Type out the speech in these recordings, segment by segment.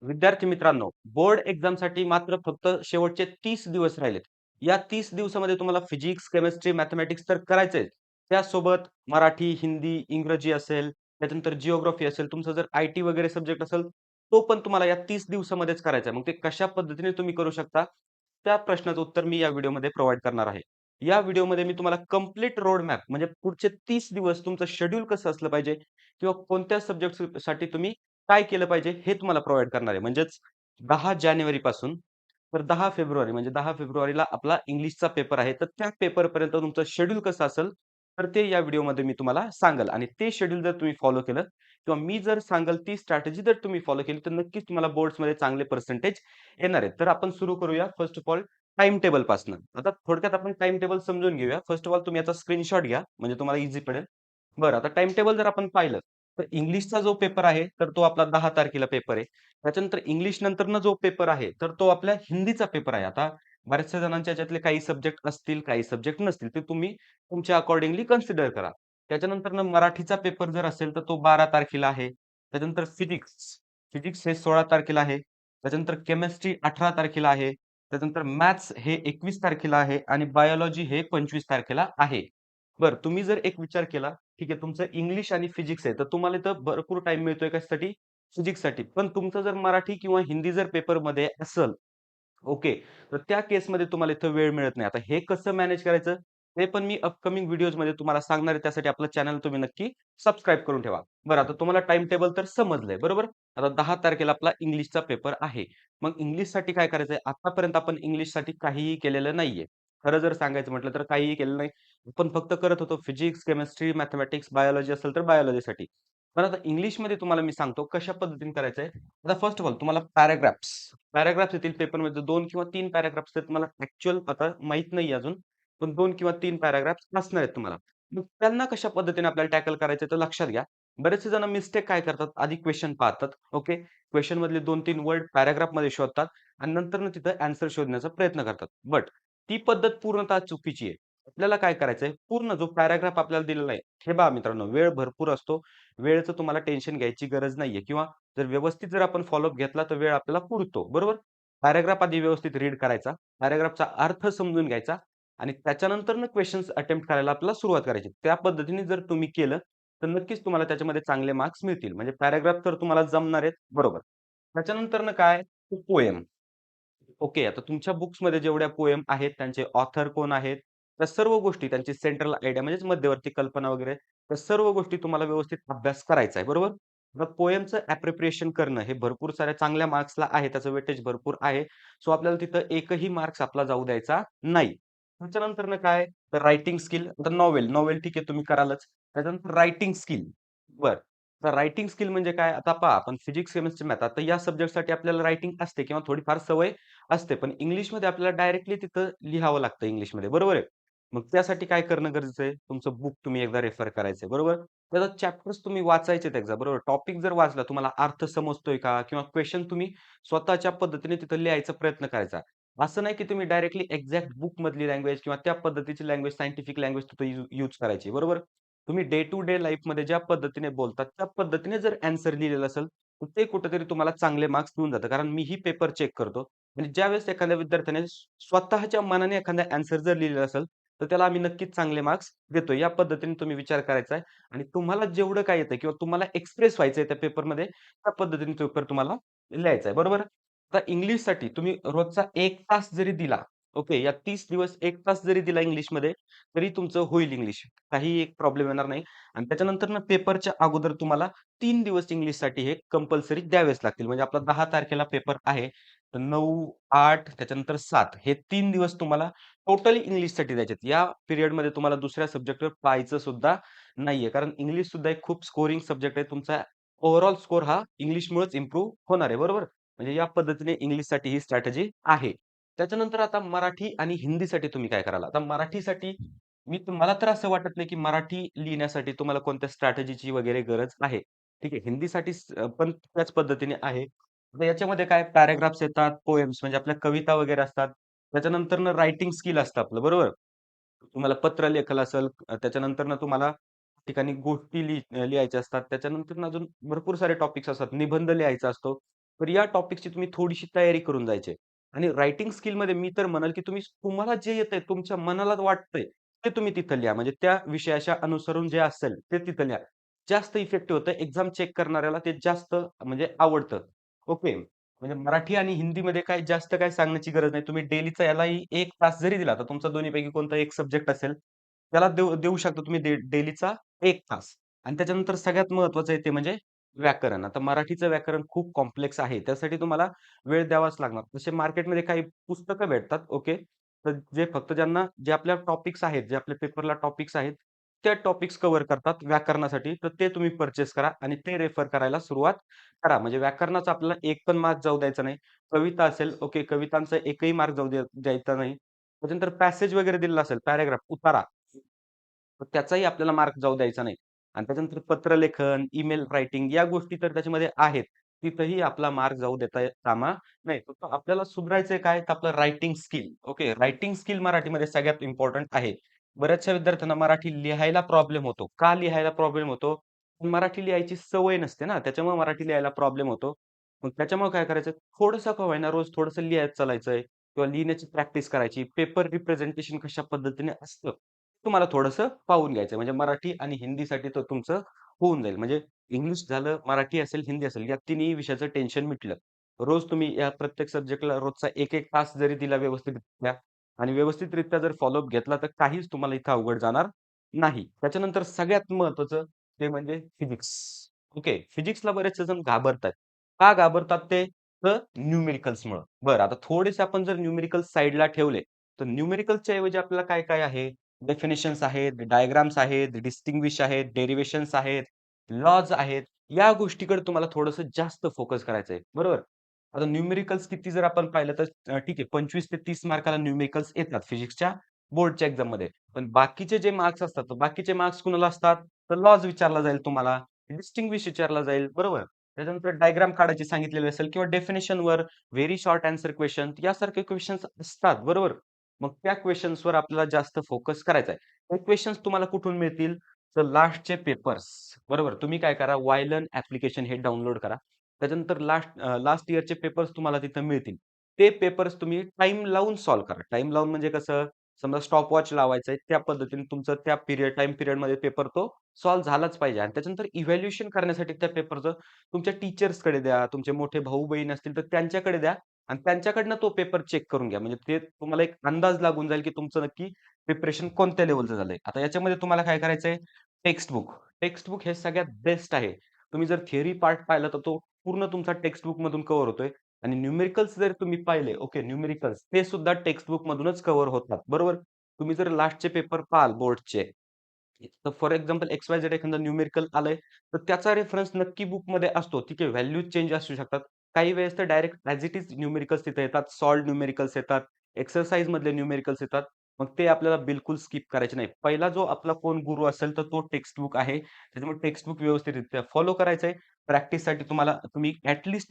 विद्यार्थी मित्रांनो, बोर्ड एक्झामसाठी मात्र फक्त शेवटचे 30 दिवस राहिलेत. या 30 दिवसामध्ये तुम्हाला फिजिक्स, केमिस्ट्री, मॅथेमॅटिक्स तर करायचंय. त्यासोबत मराठी, हिंदी, इंग्रजी असेल, त्याच्यानंतर जिओग्राफी असेल, तुमचं जर आय-टी वगैरे सब्जेक्ट असेल, तो पण तुम्हाला या 30 दिवसामध्येच करायचा आहे. मग ते कशा पद्धतीने तुम्ही करू शकता, त्या प्रश्नाचं उत्तर मी या व्हिडिओमध्ये प्रोव्हाईड करणार आहे. या व्हिडिओमध्ये मी तुम्हाला कंप्लीट रोड मॅप म्हणजे पुढचे 30 दिवस तुमचं शेड्यूल कसं असलं पाहिजे किंवा कोणत्या सब्जेक्टसाठी तुम्ही काय केलं पाहिजे हे तुम्हाला प्रोव्हाईड करणार आहे. म्हणजेच 10 जानेवारीपासून तर 10 फेब्रुवारी म्हणजे 10 फेब्रुवारीला आपला इंग्लिशचा पेपर आहे. तर त्या पेपरपर्यंत तुमचं शेड्यूल कसं असेल, तर ते या व्हिडिओमध्ये मी तुम्हाला सांगेल आणि ते शेड्यूल जर तुम्ही फॉलो केलं किंवा मी जर सांगेल ती स्ट्रॅटेजी जर तुम्ही फॉलो केली, तर नक्कीच तुम्हाला बोर्ड्समध्ये चांगले पर्सेंटेज येणार आहेत. तर आपण सुरू करूया फर्स्ट ऑफ ऑल टाईम टेबलपासून. आता थोडक्यात आपण टाईम टेबल समजून घेऊया. फर्स्ट ऑफ ऑल तुम्ही याचा स्क्रीनशॉट घ्या, म्हणजे तुम्हाला ईझी पडेल. बरं, आता टाईम टेबल जर आपण पाहिलं, तर इंग्लिशचा जो पेपर आहे, तर तो आपला 10 तारखेला पेपर आहे. त्याच्यानंतर इंग्लिश नंतरनं जो पेपर आहे, तर तो आपल्या हिंदीचा पेपर आहे. आता बऱ्याचशा जणांच्या ह्याच्यातले काही सब्जेक्ट असतील, काही सब्जेक्ट नसतील. ते तुम्ही तुमच्या अकॉर्डिंगली कन्सिडर करा. त्याच्यानंतरनं मराठीचा पेपर जर असेल, तर तो 12 तारखेला आहे. त्याच्यानंतर फिजिक्स, फिजिक्स हे 16 तारखेला आहे. त्याच्यानंतर केमिस्ट्री 18 तारखेला आहे. त्याच्यानंतर मॅथ्स हे 21 तारखेला आहे आणि बायोलॉजी हे 25 तारखेला आहे. बरं, तुम्ही जर एक विचार केला, ठीक आहे, तुमचं इंग्लिश आणि फिजिक्स आहे, तर तुम्हाला इथं भरपूर टाईम मिळतोय कशासाठी? फिजिक्ससाठी. पण तुमचं जर मराठी किंवा हिंदी जर पेपरमध्ये असेल, ओके, तर त्या केसमध्ये तुम्हाला इथं वेळ मिळत नाही. आता हे कसं मॅनेज करायचं? ते पण मी अपकमिंग व्हिडिओजमध्ये तुम्हाला सांगणार आहे. त्यासाठी आपलं चॅनल तुम्ही नक्की सबस्क्राईब करून ठेवा. बरं, आता तुम्हाला टाईम टेबल तर समजलंय, बरोबर? आता 10 तारखेला आपला इंग्लिशचा पेपर आहे. मग इंग्लिशसाठी काय करायचंय? आतापर्यंत आपण इंग्लिशसाठी काहीही केलेलं नाहीये. खरं जर सांगायचं म्हटलं तर काहीही केलं नाही. आपण फक्त करत होतो फिजिक्स, केमिस्ट्री, मॅथेमॅटिक्स, बायोलॉजी असेल तर बायोलॉजीसाठी. पण आता इंग्लिशमध्ये तुम्हाला मी सांगतो कशा पद्धतीने करायचंय. आता फर्स्ट ऑफ ऑल तुम्हाला पॅराग्राफ्स येतील पेपरमध्ये 2 किंवा 3 पॅराग्राफ्स आहेत. मला ॲक्चुअल आता माहीत नाही अजून. पण 2 किंवा 3 पॅराग्राफ्स असणार आहेत तुम्हाला. मग त्यांना कशा पद्धतीने आपल्याला टॅकल करायचं तर लक्षात घ्या. बरेचसे जण मिस्टेक काय करतात, आधी क्वेशन पाहतात. ओके. क्वेशनमधले 2-3 वर्ड पॅराग्राफमध्ये शोधतात आणि नंतर तिथं ॲन्सर शोधण्याचा प्रयत्न करतात. बट ती पद्धत पूर्णतः चुकीची आहे. आपल्याला काय करायचंय, पूर्ण जो पॅराग्राफ आपल्याला दिलेला आहे, हे पहा मित्रांनो, वेळ भरपूर असतो. वेळेचं तुम्हाला टेन्शन घ्यायची गरज नाहीये किंवा जर व्यवस्थित जर आपण फॉलोअप घेतला तर वेळ आपल्याला पुरतो. बरोबर? पॅराग्राफ आधी व्यवस्थित रीड करायचा, पॅराग्राफचा अर्थ समजून घ्यायचा आणि त्याच्यानंतरनं क्वेशन्स अटेम्प्ट करायला आपल्याला सुरुवात करायची. त्या पद्धतीने जर तुम्ही केलं, तर नक्कीच तुम्हाला त्याच्यामध्ये चांगले मार्क्स मिळतील. म्हणजे पॅराग्राफ तर तुम्हाला जमणार आहेत, बरोबर. त्याच्यानंतरनं काय? पोएम. ओके. आता तुमच्या बुक्समध्ये जेवढ्या पोएम आहेत, त्यांचे ऑथर कोण आहेत, त्या सर्व गोष्टी त्यांची सेंट्रल आयडिया म्हणजेच मध्यवर्ती कल्पना वगैरे, त्या सर्व गोष्टी तुम्हाला व्यवस्थित अभ्यास करायचा आहे, बरोबर? मग पोएमचं अप्रिशिएशन करणं हे भरपूर साऱ्या चांगल्या मार्क्सला आहे, त्याचं वेटेज भरपूर आहे. सो आपल्याला तिथं एकही मार्क्स आपला जाऊ द्यायचा नाही. त्याच्यानंतरनं काय? तर रायटिंग स्किल. आता नॉव्हेल ठीक आहे तुम्ही करालच. त्याच्यानंतर रायटिंग स्किल. बरं. तर रायटिंग स्किल म्हणजे काय? आता पहा आपण फिजिक्स, केमिस्ट्री, मॅथ आता या सब्जेक्टसाठी आपल्याला रायटिंग असते किंवा थोडीफार सवय असते. पण इंग्लिशमध्ये आपल्याला डायरेक्टली तिथं लिहावं लागतं इंग्लिशमध्ये, बरोबर आहे? मग त्यासाठी काय करणं गरजेचं आहे? तुमचं बुक तुम्ही एकदा रेफर करायचंय, बरोबर? त्याचा चॅप्टर्स तुम्ही वाचायचेत एकदा, बरोबर? टॉपिक जर वाचला, तुम्हाला अर्थ समजतोय का? किंवा क्वेशन तुम्ही स्वतःच्या पद्धतीने तिथं लिहायचा प्रयत्न करायचा. असं नाही की तुम्ही डायरेक्टली एक्झॅक्ट बुकमधली लँग्वेज किंवा त्या पद्धतीची लँग्वेज, सायंटिफिक लँग्वेज तिथं यूज करायची, बरोबर? तुम्ही डे टू डे लाईफमध्ये ज्या पद्धतीने बोलतात, त्या पद्धतीने जर ॲन्सर लिहिलेलं असेल, तर ते कुठेतरी तुम्हाला चांगले मार्क्स देऊन जातं. कारण मीही पेपर चेक करतो. म्हणजे ज्यावेळेस एखाद्या विद्यार्थ्याने स्वतःच्या मनाने एखादा ॲन्सर जर लिहिलेला असेल, तर त्याला आम्ही नक्कीच चांगले मार्क्स देतो. या पद्धतीने तुम्ही विचार करायचा आहे आणि तुम्हाला जेवढं काही येतंय किंवा तुम्हाला एक्सप्रेस व्हायचंय त्या पेपरमध्ये, त्या पद्धतीने पेपर तुम्हाला लिहायचा आहे, बरोबर? आता इंग्लिशसाठी तुम्ही रोजचा 1 तास जरी दिला, ओके, या 30 दिवस 1 तास जरी दिला इंग्लिशमध्ये, तरी तुमचं होईल इंग्लिश. काहीही एक प्रॉब्लेम येणार नाही आणि त्याच्यानंतरनं पेपरच्या अगोदर तुम्हाला 3 दिवस इंग्लिशसाठी हे कंपल्सरी द्यावेच लागतील. म्हणजे आपला 10 तारखेला पेपर आहे. तर 9, 8 त्याच्यानंतर 7 हे 3 दिवस तुम्हाला टोटली इंग्लिशसाठी द्यायचे आहेत. या पिरियडमध्ये तुम्हाला दुसऱ्या सब्जेक्टवर पाहायचं सुद्धा नाहीये. कारण इंग्लिश सुद्धा एक खूप स्कोरिंग सब्जेक्ट आहे. तुमचा ओव्हरऑल स्कोर हा इंग्लिशमुळेच इम्प्रूव्ह होणार आहे, बरोबर? म्हणजे या पद्धतीने इंग्लिशसाठी ही स्ट्रॅटेजी आहे. त्याच्यानंतर आता मराठी आणि हिंदीसाठी तुम्ही काय कराल? आता मराठीसाठी मला तर असं वाटत नाही, की मराठी लिहिण्यासाठी तुम्हाला कोणत्या स्ट्रॅटेजीची वगैरे गरज आहे. ठीक आहे. हिंदीसाठी पण त्याच पद्धतीने आहे. आता याच्यामध्ये काय पॅराग्राफ्स येतात, पोएम्स म्हणजे आपल्या कविता वगैरे असतात. त्याच्यानंतरनं रायटिंग स्किल असतं आपलं, बरोबर? तुम्हाला पत्र लेखन असेल, त्याच्यानंतरनं तुम्हाला ठिकाणी गोष्टी लिहायच्या असतात. त्याच्यानंतरनं अजून भरपूर सारे टॉपिक्स असतात. निबंध लिहायचा असतो. तर या टॉपिकची तुम्ही थोडीशी तयारी करून जायची आणि रायटिंग स्किलमध्ये मी तर म्हणेल, की तुम्हाला जे येतंय, तुमच्या मनाला वाटतंय, ते तुम्ही तिथं लिहा. म्हणजे त्या विषयाच्या अनुसरून जे असेल ते तिथं लिहा. जास्त इफेक्टिव्ह होतं. एक्झाम चेक करणाऱ्याला ते जास्त म्हणजे आवडतं. ओके. म्हणजे मराठी आणि हिंदीमध्ये काही जास्त काही सांगण्याची गरज नाही. तुम्ही डेलीचा यालाही 1 तास जरी दिला, तर तुमचा दोन्हीपैकी कोणता एक सब्जेक्ट असेल, त्याला देऊ देऊ शकता तुम्ही डेलीचा 1 तास. आणि त्याच्यानंतर सगळ्यात महत्त्वाचं आहे ते म्हणजे व्याकरण. आता मराठीचं व्याकरण खूप कॉम्प्लेक्स आहे. त्यासाठी तुम्हाला वेळ द्यावाच लागणार. जसे मार्केटमध्ये काही पुस्तकं भेटतात, ओके. तर जे फक्त ज्यांना जे आपल्या टॉपिक्स आहेत, जे आपल्या पेपरला टॉपिक्स आहेत, त्या टॉपिक्स कव्हर करतात व्याकरणासाठी. तर ते तुम्ही पर्चेस करा आणि ते रेफर करायला सुरुवात करा. म्हणजे व्याकरणाचा आपल्याला एक पण मार्क जाऊ द्यायचा नाही. कविता असेल, ओके, कवितांचा एकही मार्क जाऊ द्यायचा नाही. त्याच्यानंतर पॅसेज वगैरे दिलेला असेल, पॅराग्राफ, उतारा, तर त्याचाही आपल्याला मार्क जाऊ द्यायचा नाही. आणि त्याच्यानंतर पत्रलेखन, ईमेल रायटिंग या गोष्टी तर त्याच्यामध्ये आहेत. तिथंही आपला मार्क जाऊ देता कामा नाही. फक्त आपल्याला सुधारायचंय काय? तर आपलं writing skill. Okay. Writing skill मराठीमध्ये सगळ्यात इम्पोर्टंट आहे. बऱ्याचशा विद्यार्थ्यांना मराठी लिहायला प्रॉब्लेम होतो. का लिहायला प्रॉब्लेम होतो? मराठी लिहायची सवय नसते ना, त्याच्यामुळे मराठी लिहायला प्रॉब्लेम होतो. मग त्याच्यामुळे काय करायचं? थोडंसं का होईना रोज थोडंसं लिहायला चालायचंय किंवा लिहिण्याची प्रॅक्टिस करायची. पेपर रिप्रेझेंटेशन कशा पद्धतीने असतं, तुम्हाला थोडंसं पाहून घ्यायचं. म्हणजे मराठी आणि हिंदीसाठी तर तुमचं होऊन जाईल. म्हणजे इंग्लिश झालं, मराठी असेल, हिंदी असेल, या तिन्ही विषयाचं टेन्शन मिटलं. रोज तुम्ही या प्रत्येक सब्जेक्टला रोजचा 1-1 तास जरी दिला व्यवस्थितरित्या आणि व्यवस्थितरित्या जर फॉलोअप घेतला, तर काहीच तुम्हाला इथं अवघड जाणार नाही. त्याच्यानंतर सगळ्यात महत्त्वाचं ते म्हणजे फिजिक्स. ओके. फिजिक्सला बरेचसे जण घाबरतात. का घाबरतात ते? तर न्यूमेरिकल्समुळं. बरं, आता थोडेसे आपण जर न्यूमेरिकल्स साइडला ठेवले, तर न्यूमेरिकल्सच्या ऐवजी आपल्याला काय-काय आहे? डेफिनिशन्स आहेत, डायग्राम्स आहेत, डिस्टिंग्विश आहेत, डेरिव्हेशन्स आहेत, लॉज आहेत. या गोष्टीकडे तुम्हाला थोडंसं जास्त फोकस करायचं आहे. बरोबर? आता न्यूमेरिकल्स किती जर आपण पाहिलं तर ठीक आहे, 25 ते 30 मार्काला न्यूमेरिकल्स येतात फिजिक्सच्या बोर्डच्या एक्झाममध्ये. पण बाकीचे जे मार्क्स असतात, तर बाकीचे मार्क्स कुणाला असतात? तर लॉज विचारला जाईल तुम्हाला, डिस्टिंग्विश विचारला जाईल, बरोबर? त्याच्यानंतर डायग्राम काढायची सांगितलेली असेल किंवा डेफिनिशनवर व्हेरी शॉर्ट आन्सर क्वेशन यासारखे क्वेशन्स असतात, बरोबर? मग त्या क्वेशन्सवर आपल्याला जास्त फोकस करायचा आहे. हे क्वेशन्स तुम्हाला कुठून मिळतील? तर लास्टचे पेपर्स, बरोबर? तुम्ही काय करा, वायलन ॲप्लिकेशन हे डाउनलोड करा. त्याच्यानंतर लास्ट इयरचे पेपर्स तुम्हाला तिथं मिळतील. ते पेपर्स तुम्ही टाईम लावून सॉल्व्ह करा. टाईम लावून म्हणजे कसं? समजा स्टॉपवॉच लावायचा आहे, त्या पद्धतीने तुमचं त्या टाईम पिरियडमध्ये पेपर तो सॉल्व्ह झालाच पाहिजे आणि त्याच्यानंतर इव्हॅल्युएशन करण्यासाठी त्या पेपरचं तुमच्या टीचर्सकडे द्या, तुमचे मोठे भाऊ-बहीण असतील तर त्यांच्याकडे द्या आणि त्यांच्याकडनं तो पेपर चेक करून घ्या. म्हणजे ते तुम्हाला एक अंदाज लागून जाईल, की तुमचं नक्की प्रिपरेशन कोणत्या लेव्हलचं झालंय. आता याच्यामध्ये तुम्हाला काय करायचंय? Text book. टेक्स्ट बुक हे सगळ्यात बेस्ट आहे. तुम्ही जर थिअरी पार्ट पाहिला तर तो पूर्ण तुमचा टेक्स्ट बुकमधून कव्हर होतोय आणि न्यूमेरिकल्स जर तुम्ही पाहिले, ओके, न्यूमेरिकल्स ते सुद्धा टेक्स्ट बुकमधूनच कव्हर होतात. बरोबर? तुम्ही जर लास्टचे पेपर पाहाल बोर्डचे, तर फॉर एक्झाम्पल एक्स-वाय-झेड एखादं न्यूमेरिकल आलंय, तर त्याचा रेफरन्स नक्की बुकमध्ये असतो. ठीक आहे, व्हॅल्यूज चेंज असू शकतात. काही वेळेस तर direct as it is numericals तिथे येतात. सॉल्व्ड न्यूमेरिकल्स येतात. एक्सरसाइजमधले न्यूमेरिकल्स येतात. मग ते आपल्याला बिलकुल स्किप करायचे नाही. पहिला जो आपला कोण गुरु असेल, तर तो टेक्स्ट बुक आहे. त्याच्यामुळे टेक्स्ट बुक व्यवस्थितरित्या फॉलो करायचं आहे. प्रॅक्टिससाठी तुम्ही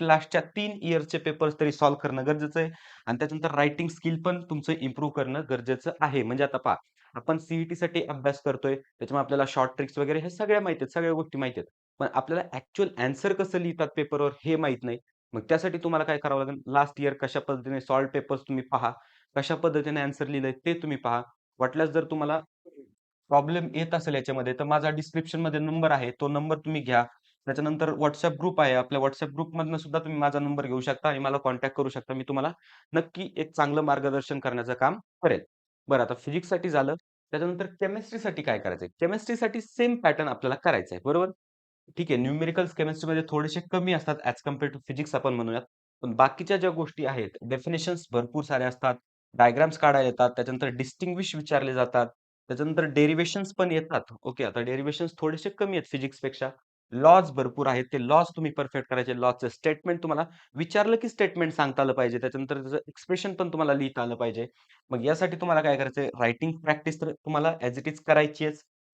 लास्टच्या 3 इयर्सचे पेपर्स तरी सॉल्व्ह करणं गरजेचं आहे आणि त्याच्यानंतर रायटिंग स्किल पण तुमचं इम्प्रूव्ह करणं गरजेचं आहे. म्हणजे आता पहा, आपण सी-ई-टीसाठी अभ्यास करतोय. त्याच्यामुळे आपल्याला शॉर्ट ट्रिक्स वगैरे हे सगळ्या माहिती आहेत, सगळ्या गोष्टी माहिती आहेत. पण आपल्याला ॲक्चुअल ॲन्सर कसं लिहितात पेपरवर हे माहीत नाही. मग त्यासाठी तुम्हाला काय करावं लागेल, लास्ट इयर कशा पद्धतीने सॉल्व्ड पेपर्स तुम्ही पहा. कशा पद्धतीने ॲन्सर लिहिलंय ते तुम्ही पहा. वाटल्यास जर तुम्हाला प्रॉब्लेम येत असेल याच्यामध्ये, तर माझा डिस्क्रिप्शनमध्ये नंबर आहे. तो नंबर तुम्ही घ्या. त्याच्यानंतर WhatsApp ग्रुप आहे. आपल्या WhatsApp ग्रुपमधनं सुद्धा तुम्ही माझा नंबर घेऊ शकता आणि मला कॉन्टॅक्ट करू शकता. मी तुम्हाला नक्की एक चांगलं मार्गदर्शन करण्याचं काम करेल. बरं, आता फिजिक्ससाठी झालं. त्याच्यानंतर केमिस्ट्रीसाठी काय करायचंय? केमिस्ट्रीसाठी सेम पॅटर्न आपल्याला करायचा आहे, बरोबर? ठीक आहे, न्यूमेरिकल्स केमिस्ट्रीमध्ये थोडेसे कमी असतात ॲज कंपेअर टू फिजिक्स आपण म्हणूयात. पण बाकीच्या ज्या गोष्टी आहेत, डेफिनिशन्स भरपूर साऱ्या असतात. डायग्राम्स काढायला येतात. त्याच्यानंतर डिस्टिंग्विश विचारले जातात. त्याच्यानंतर डेरिव्हेशन्स पण येतात. ओके, आता डेरिव्हेशन्स थोडेसे कमी आहेत फिजिक्सपेक्षा. लॉज भरपूर आहेत. ते लॉज तुम्ही परफेक्ट करायचे. लॉजचं स्टेटमेंट तुम्हाला विचारलं की स्टेटमेंट सांगता आलं पाहिजे. त्याच्यानंतर त्याचं एक्सप्रेशन पण तुम्हाला लिहिता आलं पाहिजे. मग यासाठी तुम्हाला काय करायचंय, रायटिंग प्रॅक्टिस तर तुम्हाला ॲज इट इज करायची.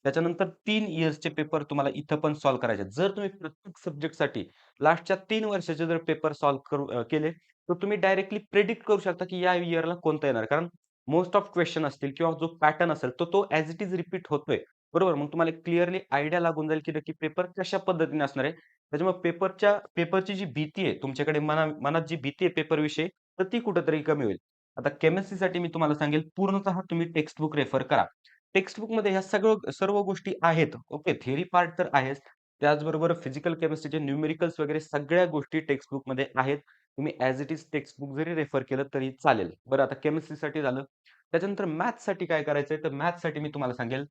त्याच्यानंतर 3 इयर्सचे पेपर तुम्हाला इथं पण सॉल्व्ह करायचे आहेत. जर तुम्ही प्रत्येक सब्जेक्टसाठी लास्टच्या 3 वर्षाचे जर पेपर केले, तर तुम्ही डायरेक्टली प्रिडिक्ट करू शकता, की या इयरला कोणता येणार. कारण मोस्ट ऑफ क्वेशन असतील किंवा जो पॅटर्न असेल, तर तो ॲज इट इज रिपीट होतोय. बरोबर. मग तुम्हाला क्लिअरली आयडिया लागून जाईल, की नक्की पेपर कशा पद्धतीने असणार आहे. त्याच्यामुळे पेपरची जी भीती आहे, तुमच्याकडे मनात जी भीती आहे पेपरविषयी, तर ती कुठेतरी कमी होईल. आता केमिस्ट्रीसाठी मी तुम्हाला सांगेल, पूर्णतः तुम्ही टेक्स्ट बुक रेफर करा. टेक्स्ट बुकमध्ये ह्या सर्व गोष्टी आहेत. ओके. थिअरी पार्ट तर आहेच. त्याचबरोबर फिजिकल केमिस्ट्रीचे न्यूमेरिकल्स वगैरे सगळ्या गोष्टी टेक्स्ट बुकमध्ये आहेत. तुम्ही as it is text book जरी रेफर केलं तरी चालेल. बरं आता केमिस्ट्रीसाठी झालं. त्याच्यानंतर मॅथ्ससाठी काय करायचंय, तर मॅथ्ससाठी मी तुम्हाला सांगेल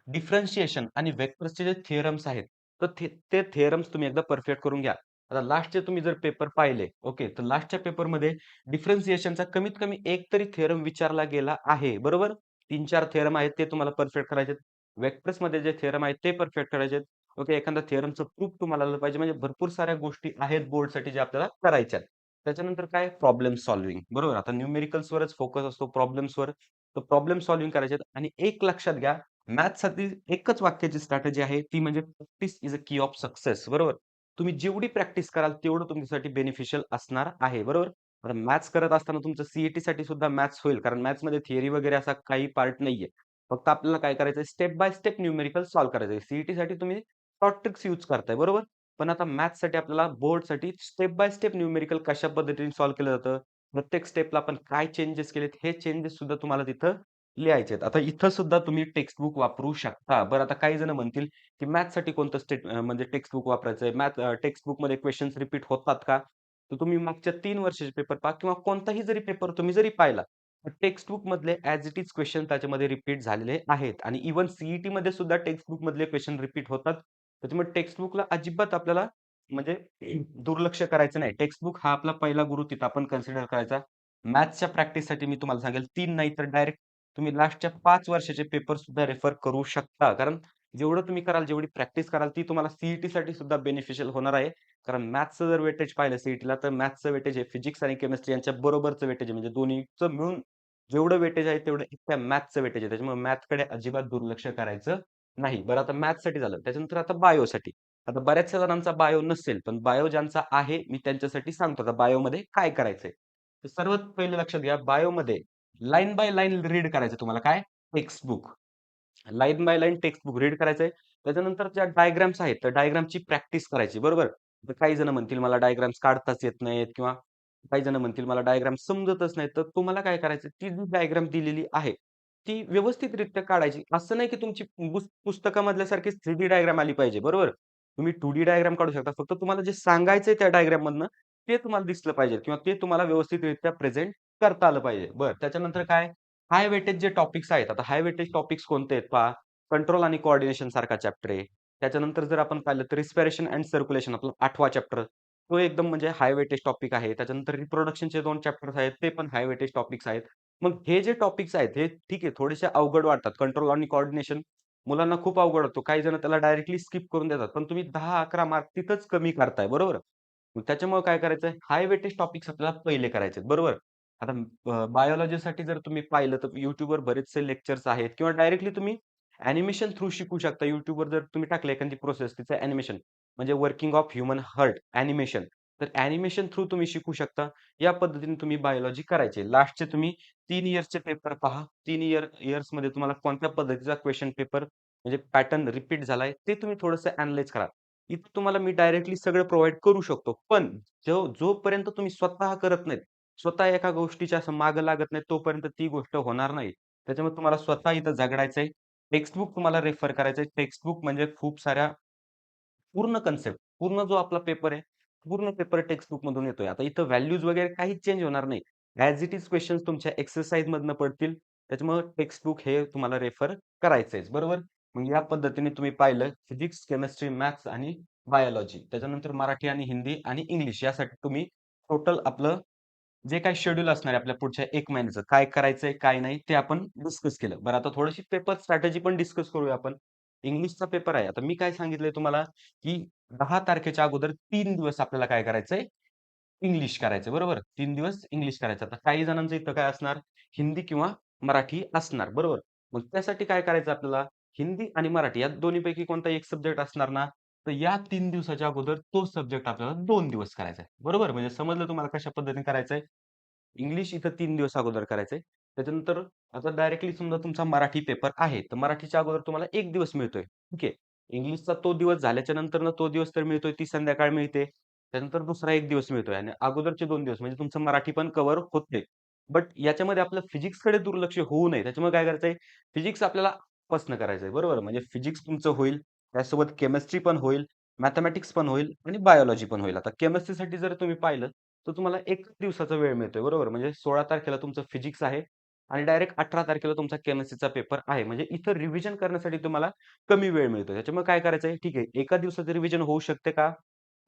डिफरन्शिएशन आणि वेक्टर्सचे जे थिअरम्स आहेत, तर ते थिअरम्स तुम्ही एकदा परफेक्ट करून घ्या. आता लास्टचे तुम्ही जर पेपर पाहिले, ओके, तर लास्टच्या पेपरमध्ये डिफरन्शिएशनचा कमीत कमी एक तरी थिअरम विचारला गेला आहे, बरोबर? 3-4 थिअरम आहेत ते तुम्हाला परफेक्ट करायचे आहेत. वेक्टर्समध्ये जे थिअरम आहेत ते परफेक्ट करायचे आहेत. ओके, एखादा थिअरमचं प्रूफ तुम्हाला आलं पाहिजे. म्हणजे भरपूर साऱ्या गोष्टी आहेत बोर्डसाठी ज्या आपल्याला करायच्या आहेत. त्याच्यानंतर काय प्रॉब्लेम सॉल्व्हिंग, बरोबर? आता न्यूमेरिकल्सवरच फोकस असतो, प्रॉब्लेम्सवर. तर प्रॉब्लेम सॉल्व्हिंग करायचे आहेत आणि एक लक्षात घ्या मॅथ्ससाठी एकच वाक्याची स्ट्रॅटेजी आहे, ती म्हणजे प्रॅक्टिस इज अ की ऑफ सक्सेस. बरोबर. तुम्ही जेवढी प्रॅक्टिस कराल, तेवढं तुमच्यासाठी बेनिफिशियल असणार आहे. बरोबर. आता मॅथ्स करत असताना तुमचं साठी सुद्धा मॅथ्स होईल. कारण मॅथ्समध्ये थिअरी वगैरे असा काही पार्ट नाहीये. फक्त आपल्याला काय करायचंय step by step numerical solve करायचंय. साठी तुम्ही शॉर्ट ट्रिक्स यूज करताय. बरोबर. पण आता मॅथ्ससाठी आपल्याला बोर्डसाठी स्टेप बाय स्टेप न्यूमेरिकल कशा पद्धतीने सॉल्व्ह केलं जातं, प्रत्येक स्टेपला आपण काय चेंजेस केलेत, हे चेंजेस सुद्धा तुम्हाला तिथं लिहायचे आहेत. आता इथं सुद्धा तुम्ही टेक्स्ट बुक वापरू शकता. बरं आता काही जण म्हणतील, की मॅथ्ससाठी कोणतं म्हणजे टेक्स्ट बुक वापरायचंय. टेक्स्ट बुकमध्ये क्वेशन्स रिपीट होतात का? तर तुम्ही मागच्या 3 वर्षाचे पेपर पहा किंवा कोणताही जरी पेपर तुम्ही जरी पाहिला, तर टेक्स्ट बुकमधले ॲज इट इज क्वेशन त्याच्यामध्ये रिपीट झालेले आहेत आणि इव्हन सी-ई-टीमध्ये सुद्धा टेक्स्ट बुकमधले क्वेशन रिपीट होतात. त्याच्यामुळे टेक्स्ट बुकला अजिबात आपल्याला म्हणजे दुर्लक्ष करायचं नाही. टेक्स्ट बुक हा आपला पहिला गुरु तिथं आपण कन्सिडर करायचा. मॅथ्सच्या प्रॅक्टिससाठी मी तुम्हाला सांगेल 3 नाही तर डायरेक्ट तुम्ही लास्टच्या 5 वर्षाचे पेपर सुद्धा रेफर करू शकता. कारण जेवढं तुम्ही कराल, जेवढी प्रॅक्टिस कराल, ती तुम्हाला साठी सुद्धा बेनिफिशियल होणार आहे. कारण मॅथ्सचं जर वेटेज पाहिलं सी-ई-टीला, तर मॅथ्सचं वेटेज हे फिजिक्स आणि केमिस्ट्री यांच्या बरोबरचं वेटेज आहे. म्हणजे दोन्हीचं मिळून जेवढं वेटेज आहे, तेवढं त्या मॅथ्सचं वेटेज आहे. त्याच्यामुळे मॅथ्सकडे अजिबात दुर्लक्ष करायचं नाही. बरं आता मॅथ्ससाठी झालं. त्याच्यानंतर आता बायोसाठी. आता बऱ्याचशा जणांचा बायो नसेल, पण बायो ज्यांचा आहे, मी त्यांच्यासाठी सांगतो आता बायोमध्ये काय करायचंय. तर सर्वात पहिले लक्षात घ्या, बायोमध्ये लाईन बाय लाईन रीड करायचं तुम्हाला काय? Text book. Line by line text book read करायचंय. त्याच्यानंतर ज्या डायग्राम्स आहेत, तर डायग्रामची प्रॅक्टिस करायची, बरोबर? तर काही जण म्हणतील मला डायग्राम्स काढताच येत नाहीत किंवा काही जण म्हणतील मला डायग्राम समजतच नाही. तर तुम्हाला काय करायचं, ती जी डायग्राम दिलेली आहे, ती व्यवस्थितरित्या काढायची. असं नाही की तुमची पुस्तकामधल्यासारखीच 3D डायग्राम आली पाहिजे, बरोबर? तुम्ही 2D डायग्राम काढू शकता. फक्त तुम्हाला जे सांगायचंय त्या डायग्राममधनं, ते तुम्हाला दिसलं पाहिजे किंवा ते तुम्हाला व्यवस्थितरित्या प्रेझेंट करता आलं पाहिजे. बरं, त्याच्यानंतर काय? हाय वेटेज जे टॉपिक्स आहेत. आता हाय वेटेज टॉपिक्स कोणते आहेत पहा. कंट्रोल आणि कोऑर्डिनेशन सारखा चॅप्टर आहे. त्याच्यानंतर जर आपण पाहिलं तर रिस्पिरेशन एंड सर्क्युलेशन आपला 8वा चॅप्टर. तो एकदम म्हणजे हाय वेटेज टॉपिक आहे. त्याच्यानंतर रिप्रोडक्शनचे 2 चॅप्टर्स आहेत. ते पण हाय वेटेज टॉपिक्स आहेत. मग हे जे टॉपिक्स आहेत, हे ठीक आहे थोडेसे अवघड वाटतात. कंट्रोल आणि कोऑर्डिनेशन मुलांना खूप अवघड वाटतो. काही जण त्याला डायरेक्टली स्किप करून देतात. पण तुम्ही 10-11 मार्क तिथंच कमी करताय, बरोबर? मग त्याच्यामुळे काय करायचंय, हाय वेटेज टॉपिक्स आपल्याला पहिले करायचे आहेत, बरोबर? आता बायोलॉजीसाठी जर तुम्ही पाहिलं तर YouTubeवर बरेचसे लेक्चर्स आहेत किंवा डायरेक्टली तुम्ही ॲनिमेशन थ्रू शिकू शकता. YouTubeवर जर तुम्ही टाकलं एखादी प्रोसेस तिचं ॲनिमेशन म्हणजे working of human heart animation. तर ॲनिमेशन थ्रू तुम्ही शिकू शकता. या पद्धतीने तुम्ही बायोलॉजी करायची. लास्टचे तुम्ही 3 इयर्सचे पेपर पहा. 3 इयर्समध्ये तुम्हाला कोणत्या पद्धतीचा क्वेशन पेपर म्हणजे पॅटर्न रिपीट झालाय, ते तुम्ही थोडंसं अॅनलाईज करा. इथं तुम्हाला मी डायरेक्टली सगळं प्रोव्हाईड करू शकतो. पण जोपर्यंत तुम्ही स्वतः करत नाहीत, स्वतः एका गोष्टीच्या असं मागे लागत नाही, तोपर्यंत ती गोष्ट होणार नाही. त्याच्यामुळे तुम्हाला स्वतः इथं झगडायचंय. टेक्स्ट बुक तुम्हाला रेफर करायचंय. टेक्स्ट बुक म्हणजे खूप साऱ्या पूर्ण कन्सेप्ट, पूर्ण जो आपला पेपर आहे, पूर्ण पेपर टेक्स्ट बुकमधून येतोय. आता इथं व्हॅल्यूज वगैरे काहीच चेंज होणार नाही. ॲज इट इज क्वेशन्स तुमच्या एक्सरसाइजमधनं पडतील. त्याच्यामुळे टेक्स्ट बुक हे तुम्हाला रेफर करायचंय, बरोबर? मग या पद्धतीने तुम्ही पाहिलं फिजिक्स, केमिस्ट्री, मॅथ्स आणि बायोलॉजी. त्याच्यानंतर मराठी आणि हिंदी आणि इंग्लिश यासाठी तुम्ही टोटल आपलं जे काही शेड्यूल असणार आहे आपल्या पुढच्या 1 महिन्याचं, काय करायचंय, काय नाही ते आपण डिस्कस केलं. बरं आता थोडीशी पेपर स्ट्रॅटेजी पण डिस्कस करूया आपण. इंग्लिशचा पेपर आहे. आता मी काय सांगितलंय तुम्हाला, की 10 तारखेच्या अगोदर 3 दिवस आपल्याला काय करायचंय, इंग्लिश करायचं बरोबर. 3 दिवस इंग्लिश करायचं. आता काही जणांचं इथं काय असणार, हिंदी किंवा मराठी असणार बरोबर. मग त्यासाठी काय करायचं आपल्याला, हिंदी आणि मराठी या दोन्हीपैकी कोणता एक सब्जेक्ट असणार ना, तर या 3 दिवसाच्या अगोदर तो सब्जेक्ट आपल्याला 2 दिवस करायचा आहे. बरोबर. म्हणजे समजलं तुम्हाला कशा पद्धतीने करायचंय. इंग्लिश इथं 3 दिवस अगोदर करायचंय. त्याच्यानंतर आता डायरेक्टली समजा तुमचा मराठी पेपर आहे, तर मराठीच्या अगोदर तुम्हाला 1 दिवस मिळतोय. ठीक आहे. इंग्लिशचा तो दिवस झाल्याच्या नंतरनं तो दिवस तर मिळतोय, ती संध्याकाळ मिळते. त्यानंतर दुसरा 1 दिवस मिळतोय आणि अगोदरचे 2 दिवस म्हणजे तुमचं मराठी पण कव्हर होते. बट याच्यामध्ये आपलं फिजिक्सकडे दुर्लक्ष होऊ नये. त्याच्यामुळे काय करायचंय, फिजिक्स आपल्याला आपासनं करायचंय, बरोबर? म्हणजे फिजिक्स तुमचं होईल, त्यासोबत केमिस्ट्री पण होईल, मॅथेमॅटिक्स पण होईल आणि बायोलॉजी पण होईल. आता केमिस्ट्रीसाठी जर तुम्ही पाहिलं, तर तुम्हाला 1 दिवसाचा वेळ मिळतोय, बरोबर? म्हणजे 16 तारखेला तुमचं फिजिक्स आहे आणि डायरेक्ट 18 तारखेला तुमचा केमिस्ट्रीचा पेपर आहे. म्हणजे इथं रिव्हिजन करण्यासाठी तुम्हाला कमी वेळ मिळतोय. त्याच्यामुळे काय करायचंय, ठीक आहे, एका दिवसाचं रिव्हिजन होऊ शकते का?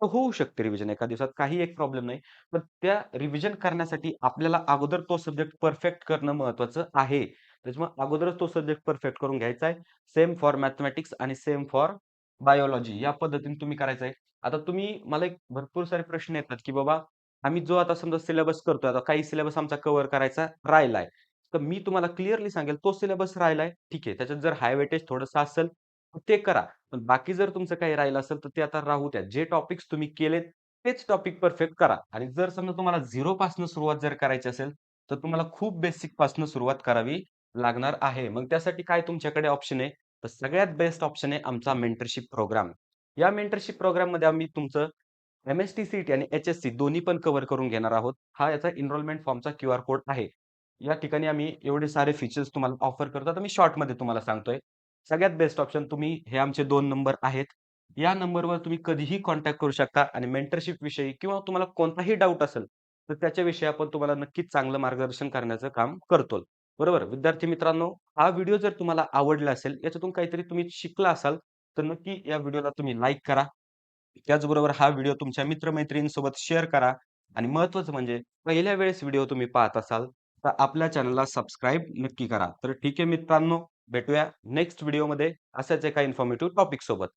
तर होऊ शकते रिव्हिजन एका दिवसात, काही एक प्रॉब्लेम नाही. पण त्या रिव्हिजन करण्यासाठी आपल्याला अगोदर तो सब्जेक्ट परफेक्ट करणं महत्त्वाचं आहे. त्याच्यामुळे अगोदरच तो सब्जेक्ट परफेक्ट करून घ्यायचा आहे. सेम फॉर मॅथेमॅटिक्स आणि सेम फॉर बायोलॉजी या पद्धतीने तुम्ही करायचं आहे. आता तुम्ही मला एक भरपूर सारे प्रश्न येतात, की बाबा आम्ही जो आता समजा सिलेबस करतोय, आता काही सिलेबस आमचा कव्हर करायचा राहिलाय. तर मी तुम्हाला क्लिअरली सांगेल तो सिलेबस राहिलाय, ठीक आहे. त्याच्यात जर हाय वेटेज थोडंसं असेल, तर ते करा. पण बाकी जर तुमचं काही राहिलं असेल, तर ते आता राहू द्या. जे टॉपिक्स तुम्ही केलेत, तेच टॉपिक परफेक्ट करा. आणि जर समजा तुम्हाला 0 पासून सुरुवात जर करायची असेल, तर तुम्हाला खूप बेसिक पासून सुरुवात करावी लागणार आहे. मग त्यासाठी काय तुमच्याकडे ऑप्शन आहे? तर सगळ्यात बेस्ट ऑप्शन आहे आमचा मेंटरशिप प्रोग्राम. या मेंटरशिप प्रोग्राममध्ये आम्ही तुमचं एम-एस-टी-सी-टी आणि एच-एस-सी दोन्ही पण कव्हर करून घेणार आहोत. हा याचा एनरोलमेंट फॉर्मचा क्यूआर कोड आहे. या ठिकाणी आम्ही एवढे सारे फीचर्स तुम्हाला ऑफर करतो. आता मी शॉर्टमध्ये तुम्हाला सांगतोय. सगळ्यात बेस्ट ऑप्शन तुम्ही हे आमचे 2 नंबर आहेत. या नंबरवर तुम्ही कधीही कॉन्टॅक्ट करू शकता आणि मेंटरशिप विषयी किंवा तुम्हाला कोणताही डाऊट असेल, तर त्याच्याविषयी आपण तुम्हाला नक्कीच चांगलं मार्गदर्शन करण्याचं काम करतो. बरोबर. विद्यार्थी मित्रांनो, हा व्हिडिओ जर तुम्हाला आवडला असेल, याच्यातून काहीतरी तुम्ही शिकला असाल, तर नक्की या व्हिडिओला तुम्ही लाईक करा. त्याचबरोबर हा व्हिडिओ तुमच्या मित्र-मैत्रिणींसोबत शेअर करा आणि महत्त्वाचं म्हणजे पहिल्या वेळेस व्हिडिओ तुम्ही पाहत असाल, तर आपल्या चॅनलला सबस्क्राईब नक्की करा. तर ठीक आहे मित्रांनो, भेटूया नेक्स्ट व्हिडिओमध्ये अशाच एका इन्फॉर्मेटिव्ह टॉपिक सोबत.